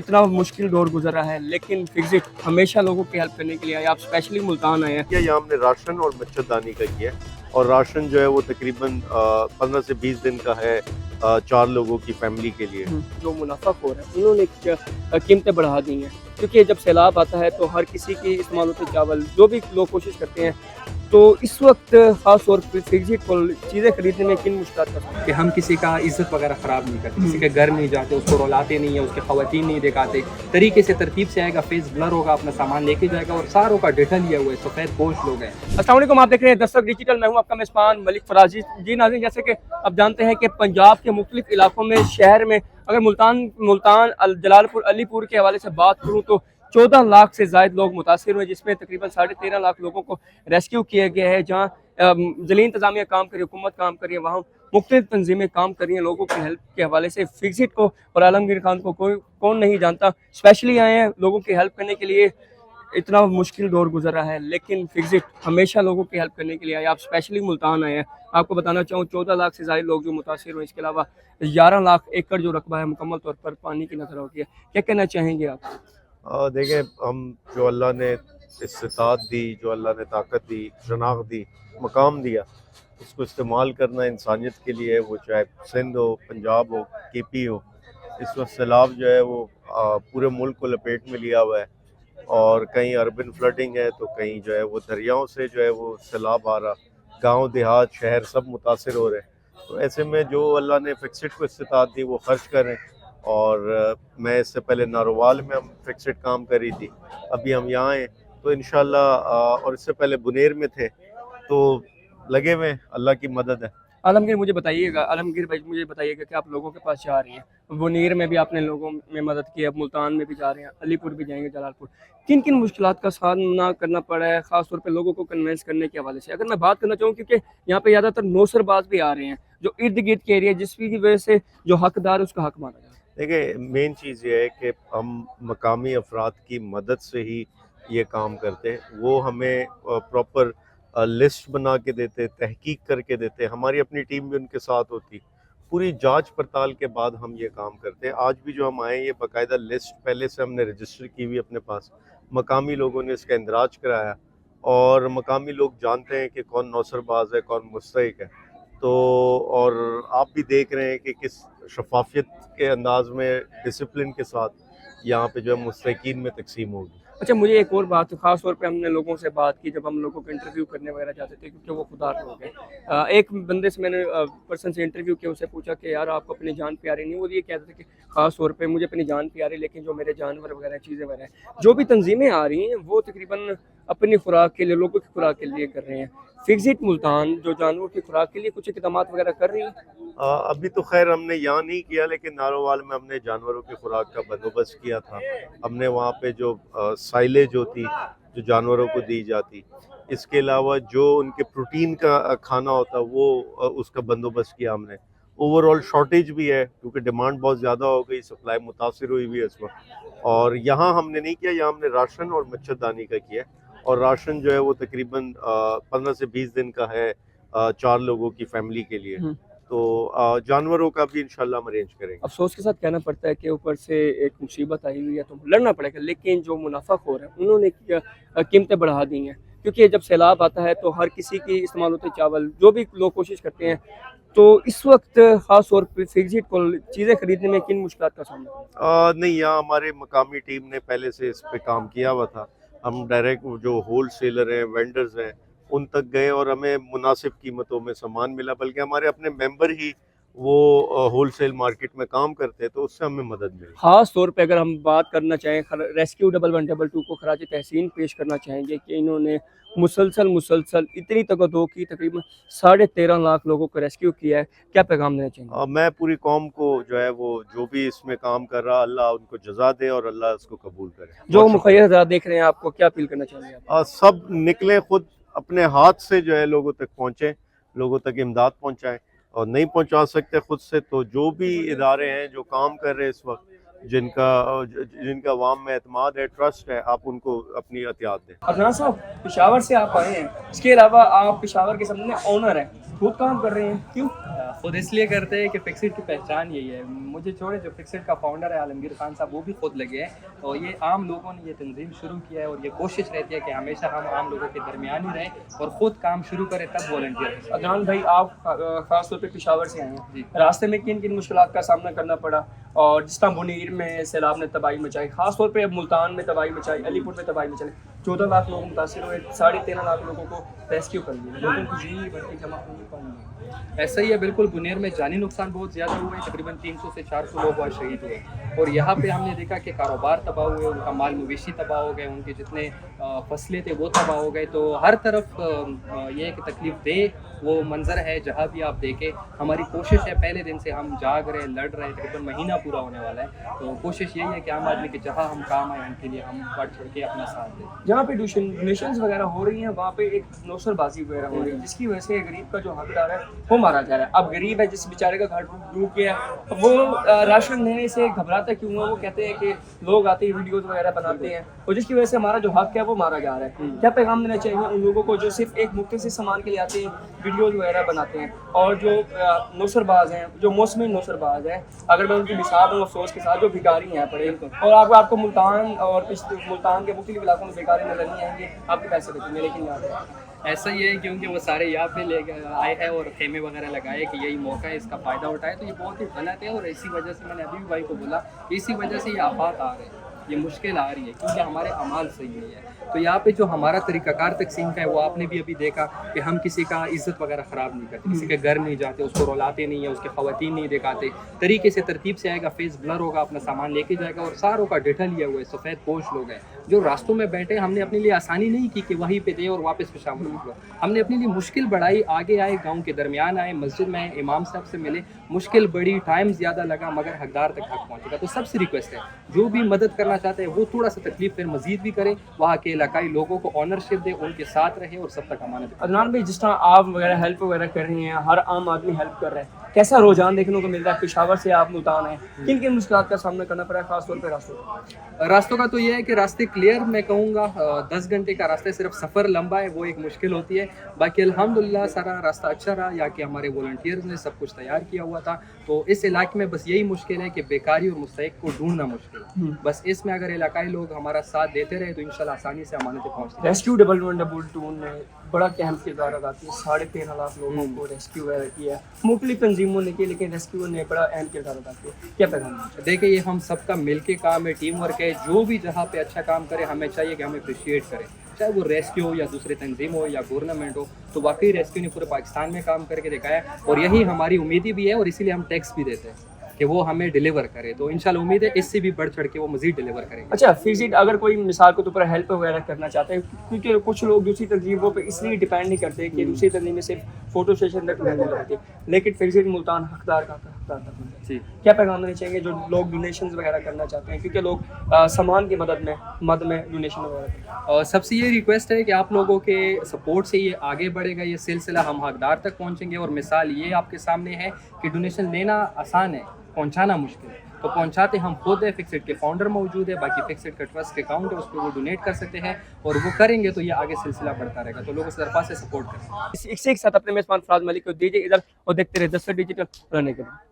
اتنا मुश्किल दौर गुजरा है, लेकिन फिक्सिट हमेशा लोगों की हेल्प करने के लिए आए। आप स्पेशली मुल्तान आए हैं। यहाँ हमने राशन और मच्छरदानी का किया है, और राशन जो है वो तकरीबन 15 से 20 दिन का है, 4 लोगों की फैमिली के लिए। जो मुनाफाखोर है उन्होंने कीमतें बढ़ा दी हैं, क्योंकि जब सैलाब आता है तो हर किसी की इस्तेमाल होते चावल, जो भी लोग कोशिश करते हैं, तो इस वक्त खास तौर पर फिक्सिट को चीज़ें खरीदने में किन मुश्किलात का सामना? कि हम किसी का इज्जत वगैरह ख़राब नहीं करते, किसी के घर नहीं जाते, उसको रुलाते नहीं है, उसके ख़वातीन नहीं दिखाते, तरीके से तरतीब से आएगा, फेस ब्लर होगा, अपना सामान लेके जाएगा, और सारों का डेटा लिया हुआ है, सफ़ेद पोश लोग हैं। अस्सलाम वालेकुम, आप देख रहे हैं दस्तक डिजिटल। मैं हूं आपका मेज़बान मलिक फराजी। जी नाज़रीन, जैसे कि आप जानते हैं कि पंजाब के मुख्तलिफ इलाकों में, शहर में, अगर मुल्तान जलालपुर अलीपुर के हवाले से बात करूँ तो 14 लाख से ज़ायद लोग मुतासिर हुए, जिसमें तकरीबन 13.5 लाख लोगों को रेस्क्यू किया गया है। जहाँ ज़िली इंतज़ामिया काम कर रही है, हुकूमत काम कर रही है, वहाँ मुख्तलिफ तंजीमें काम कर रही हैं। लोगों की हेल्प के हवाले से फिक्सिट को और आलमगीर खान को कौन नहीं जानता। स्पेशली आए हैं लोगों की हेल्प करने के लिए। इतना मुश्किल दौर गुजरा है, लेकिन फिक्सिट हमेशा लोगों की हेल्प करने के लिए आए। आप स्पेशली मुल्तान आए हैं। आपको बताना चाहूँ 14 लाख से ज़्यादा लोग जो मुतासिर हुए, इसके अलावा 11 लाख एकड़ जो रकबा है मुकम्मल तौर पर पानी की नजर होती है। क्या कहना चाहेंगे आप? देखें, हम जो अल्लाह ने इस्तिताअत दी, जो अल्लाह ने ताकत दी, शनाख्त दी, मकाम दिया, उसको इस्तेमाल करना इंसानियत के लिए है। वो चाहे सिंध हो, पंजाब हो, केपी हो। इस वक्त सैलाब जो है वो पूरे मुल्क को लपेट में लिया हुआ है, और कहीं अर्बन फ्लडिंग है, तो कहीं जो है वो दरियाओं से जो है वो सैलाब आ रहा, गांव देहात शहर सब मुतासिर हो रहे हैं। तो ऐसे में जो अल्लाह ने फिक्सिट को इस्तिताअत दी वो खर्च करें। और मैं इससे पहले नारोवाल में हम फिक्सिट काम करी थी, अभी हम यहाँ आए तो इंशाल्लाह, और इससे पहले बुनेर में थे, तो लगे हुए हैं, अल्लाह की मदद है। आलमगीर भाई मुझे बताइएगा कि आप लोगों के पास जा रही हैं, मुनीर में भी आपने लोगों में मदद की, अब मुल्तान में भी जा रहे हैं, अलीपुर भी जाएंगे, जलालपुर। किन किन मुश्किलात का सामना करना पड़ा है, खास तौर पे लोगों को कन्विंस करने के हवाले से? अगर मैं बात करना चाहूँ, क्योंकि यहाँ पे ज़्यादातर नौसरबाज भी आ रहे हैं जो इर्द गिर्द के एरिया, जिसकी वजह से जो हकदार है उसका हक माना जाता है। देखिए, मेन चीज़ ये है कि हम मकामी अफराद की मदद से ही ये काम करते हैं। वो हमें प्रॉपर लिस्ट बना के देते, तहकीक करके देते, हमारी अपनी टीम भी उनके साथ होती, पूरी जांच पड़ताल के बाद हम ये काम करते हैं। आज भी जो हम आए, ये बाकायदा लिस्ट पहले से हमने रजिस्टर की हुई अपने पास, मकामी लोगों ने इसका इंदराज कराया, और मकामी लोग जानते हैं कि कौन नौसरबाज है, कौन मुस्तहिक है। तो और आप भी देख रहे हैं कि किस शफाफियत के अंदाज में, डिसिप्लिन के साथ यहाँ पे जो है मुस्तहिकीन में तकसीम होगी। अच्छा, मुझे एक और बात, खास तौर पे हमने लोगों से बात की जब हम लोगों को इंटरव्यू करने वगैरह जाते थे, क्योंकि वो खुदा लोग हैं। एक बंदे से मैंने पर्सन से इंटरव्यू किया, उससे पूछा कि यार आपको अपनी जान प्यारी नहीं? वो ये कहते थे कि खास तौर पे मुझे अपनी जान प्यारी, लेकिन जो मेरे जानवर वगैरह चीज़ें वगैरह जो भी तंजीमें आ रही हैं, वो तकरीबन अपनी खुराक के लिए, लोगों की खुराक के लिए कर रहे हैं। फिक्सिट मुल्तान जो जानवरों की खुराक के लिए कुछ इकदाम वगैरह कर रही है? अभी तो खैर हमने यहाँ नहीं किया, लेकिन नारोवाल में हमने जानवरों की खुराक का बंदोबस्त किया था। हमने वहाँ पे जो साइलेज होती, जो जानवरों को दी जाती, इसके अलावा जो उनके प्रोटीन का खाना होता, वो उसका बंदोबस्त किया हमने। ओवरऑल शॉर्टेज भी है, क्योंकि डिमांड बहुत ज़्यादा हो गई, सप्लाई मुतासिर हुई भी है इस वक्त। और यहाँ हमने नहीं किया, यहाँ हमने राशन और मच्छरदानी का किया, और राशन जो है वो तकरीबन 15 से 20 दिन का है, 4 लोगों की फैमिली के लिए। तो जानवरों का भी इंशाल्लाह हम अरेंज करेंगे। अफसोस के साथ कहना पड़ता है कि ऊपर से एक मुसीबत आई हुई है तो लड़ना पड़ेगा, लेकिन जो मुनाफाखोर है उन्होंने कीमतें बढ़ा दी हैं, क्योंकि जब सैलाब आता है तो हर किसी की इस्तेमाल होते चावल, जो भी लोग कोशिश करते हैं। तो इस वक्त खास तौर पर फिक्सिट को चीज़ें खरीदने में किन मुश्किलात का सामना? नहीं, यहाँ हमारे मकामी टीम ने पहले से इस पे काम किया हुआ था। हम डायरेक्ट जो होल सेलर हैं, वेंडर्स हैं, उन तक गए, और हमें मुनासिब कीमतों में सामान मिला। बल्कि हमारे अपने मेंबर ही वो होल सेल मार्केट में काम करते हैं, तो उससे हमें मदद मिली। खास तौर पे अगर हम बात करना चाहें, रेस्क्यू 1112 को खराज तहसीन पेश करना चाहेंगे कि इन्होंने मुसलसल इतनी तगदो की, तकरीबन 13.5 लाख लोगों को रेस्क्यू किया है। क्या पैगाम देना चाहेंगे? मैं पूरी कौम को जो है वो, जो भी इसमें काम कर रहा, अल्लाह उनको जज़ा दे और अल्लाह उसको कबूल करे। जो मुखैर हज़रात देख रहे हैं, आपको क्या अपील करना चाहेंगे आप? सब निकले, खुद अपने हाथ से जो है लोगों तक पहुँचे, लोगों तक इमदाद पहुँचाएं, और नहीं पहुंचा सकते खुद से, तो जो भी इदारे हैं जो काम कर रहे हैं इस वक्त, जिनका अवाम में एतमाद है, ट्रस्ट है, आप उनको अपनी एहतियात दें। अदनान साहब, पेशावर से आप आए हैं, इसके अलावा आप पेशावर के सामने ऑनर हैं, खुद काम कर रहे हैं, क्यों? खुद इसलिए करते हैं कि फिक्सिट की पहचान यही है। मुझे छोड़े जो फिक्सिट का फाउंडर है आलमगीर खान साहब, वो भी खुद लगे हैं और ये आम लोगों ने ये तंजीम शुरू किया है और ये कोशिश रहती है कि हमेशा हम आम लोगों के दरमियान ही रहें और ख़ुद काम शुरू करें, तब वॉलंटियर। अदनान भाई, आप ख़ास तौर पे पेशावर से आए जी। हैं, रास्ते में किन किन मुश्किलात का सामना करना पड़ा? और जिस तरह मुनीर में सैलाब ने तबाही मचाई, खास तौर पे अब मुल्तान में तबाही मचाई, अलीपुर में तबाही मचाई, 14 लाख लोग मुतासिर हुए, 13.5 लाख लोगों को रेस्क्यू कर लिया, लेकिन कुछ नहीं भर्ती जमा होने पाई। ऐसा ही है बिल्कुल। बुनेर में जानी नुकसान बहुत ज़्यादा हुए, तकरीबन 300 से 400 लोग वहाँ शहीद हुए और यहाँ पे हमने देखा कि कारोबार तबाह हुए, उनका माल मवेशी तबाह हो गए, उनके जितने फसलें थे वो तबाह हो गए। तो हर तरफ ये एक तकलीफ दे वो मंज़र है जहाँ भी आप देखें। हमारी कोशिश है, पहले दिन से हम जाग रहे, लड़ रहे, तकरीबन महीना पूरा होने वाला है। तो कोशिश यही है कि आम आदमी के जहाँ हम काम आए उनके लिए हम बढ़ चढ़ के अपना साथ दें। जहाँ पे डोनेशंस वगैरह हो रही हैं, वहाँ पे एक नौसरबाजी वगैरह हो रही है, जिसकी वजह से गरीब का जो हकदार है वो मारा जा रहा है। अब गरीब है, जिस बेचारे का घर डूब गया, वो राशन देने से घबराता क्यों है? वो कहते हैं कि लोग आते हैं वीडियोज़ वगैरह बनाते हैं और जिसकी वजह से हमारा जो हक है वो मारा जा रहा है। क्या पैगाम देना चाहिए उन लोगों को जो सिर्फ एक मुख्तसर सामान के लिए आते हैं, वीडियोज़ वगैरह बनाते हैं, और जो नौसरबाज हैं, जो मौसमी नौसरबाज हैं, अगर मैं उनकी मिसाल दूँ अफसोस के साथ, जो भिखारी हैं पड़े, और आपको मुल्तान और मुल्तान के मुख्तलिफ इलाकों में भिखारी नजर नहीं आएंगे, आपके पैसे बचेंगे, लेकिन याद है ऐसा ही है क्योंकि वो सारे यहाँ पे ले आए हैं और खेमे वगैरह लगाए कि यही मौका है, इसका फ़ायदा उठाए। तो ये बहुत ही गलत है और इसी वजह से मैंने अभी भी भाई को बोला कि इसी वजह से ये आफात आ रहे हैं, ये मुश्किल आ रही है क्योंकि हमारे अमाल सही नहीं है। तो यहाँ पे जो हमारा तरीक़ाकार तकसीम का है वो आपने भी अभी देखा कि हम किसी का इज़्ज़त वगैरह ख़राब नहीं करते, किसी के घर नहीं जाते, उसको रुलाते नहीं है, उसके ख़वातीन नहीं दिखाते, तरीके से तरतीब से आएगा, फेस ब्लर होगा, अपना सामान लेके जाएगा और सारों का डेटा लिया हुआ है। सफ़ेद पोश लोग हैं जो रास्तों में बैठे, हमने अपने लिए आसानी नहीं की कि वहीं पे दे और वापस पेशावर निकलो, हमने अपने लिए मुश्किल बढ़ाई, आगे आए, गाँव के दरमियान आए, मस्जिद में आए, इमाम साहब से मिले, मुश्किल बड़ी, टाइम ज़्यादा लगा, मगर हकदार तक हक पहुँचेगा। तो सबसे रिक्वेस्ट है जो भी मदद करना चाहते हैं वो थोड़ा सा तकलीफ फिर मजीद भी करें, वहाँ के इलाकाई लोगों को ऑनरशिप दे, उनके साथ रहे और सब तक अमानत। अदनान भाई, जिस तरह आप वगैरह हेल्प वगैरह कर रही हैं, हर आम आदमी हेल्प कर रहा है, कैसा रुझान देखने को मिल रहा है? पेशावर से आप मुल्तान हैं, किन किन मुश्किलात का सामना करना पड़ा है, खासतौर पर रास्तों का? तो ये है कि रास्ते क्लियर, मैं कहूँगा 10 घंटे का रास्ता है, सिर्फ सफ़र लंबा है, वो एक मुश्किल होती है। बाकी अल्हम्दुलिल्लाह सारा रास्ता अच्छा रहा, या कि हमारे वॉलंटियर्स ने सब कुछ तैयार किया हुआ था। तो इस इलाके में बस यही मुश्किल है कि बेकारी और मुस्तहिक को ढूंढना मुश्किल है। बस इसमें अगर इलाकाई लोग हमारा साथ देते रहे तो इंशाल्लाह आसानी से अमानतें पहुँचती। रेस्क्यू 11122 ने बड़ा अहम किरदार अदा किया, 13.5 लाख लोगों को रेस्क्यू वगैरह किया, मुख्तलिफ तंजीमों ने किया, लेकिन रेस्क्यू ने बड़ा अहम किरदार अदा किया। क्या पैगाम? देखिए, ये हम सबका मिलके काम है, टीम वर्क है। जो भी जहाँ पे अच्छा काम करे हमें चाहिए कि हमें अप्रिशिएट करें, चाहे वो रेस्क्यू हो या दूसरी तंजीम हो या गवर्नमेंट हो। तो वाकई रेस्क्यू ने पूरे पाकिस्तान में काम करके दिखाया और यही हमारी उम्मीद भी है और इसीलिए हम टैक्स भी देते हैं कि वो हमें डिलीवर करे। तो इंशाल्लाह उम्मीद है इससे भी बढ़ चढ़ के वो मजीद डिलीवर करेंगे। अच्छा, फिर अगर कोई मिसाल के तौर पर हेल्प वगैरह करना चाहते हैं, क्योंकि कुछ लोग दूसरी तंजीमों पे इसलिए डिपेंड नहीं करते कि दूसरी तंजीमें सिर्फ फोटो सेशन तक रहने लगती, लेकिन फिर मुल्तान हकदार का जी, क्या पैगाम देने चाहिए जो लोग डोनेशन वगैरह करना चाहते हैं, क्योंकि लोग सामान की मदद में डोनेशन वगैरह? और सबसे ये रिक्वेस्ट है कि आप लोगों के सपोर्ट से ये आगे बढ़ेगा, ये सिलसिला हम हकदार तक पहुंचेंगे। और मिसाल ये आपके सामने है कि डोनेशन लेना आसान है, पहुंचाना मुश्किल है। तो पहुंचाते हम खुद है, फिक्सिट के फाउंडर मौजूद है, बाकी फिक्सिट का ट्रस्ट के अकाउंट है, उस पर वो डोनेट कर सकते हैं और वो करेंगे तो ये आगे सिलसिला बढ़ता रहेगा। तो लोग इस तरफा से सपोर्ट करें। इसी के साथ अपने मेज़बान फराज मलिक को दीजिए इधर और देखते रहे 10 डिजिटल रहने के लिए।